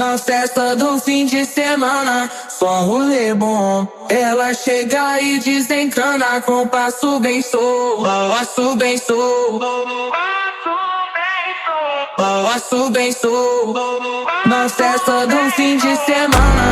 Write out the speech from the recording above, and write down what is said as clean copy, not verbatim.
Na festa do fim de semana, só rolê bom. Ela chega e desencana com passo bem sou, passo bem sou, passo bem sou. Na festa do fim de semana.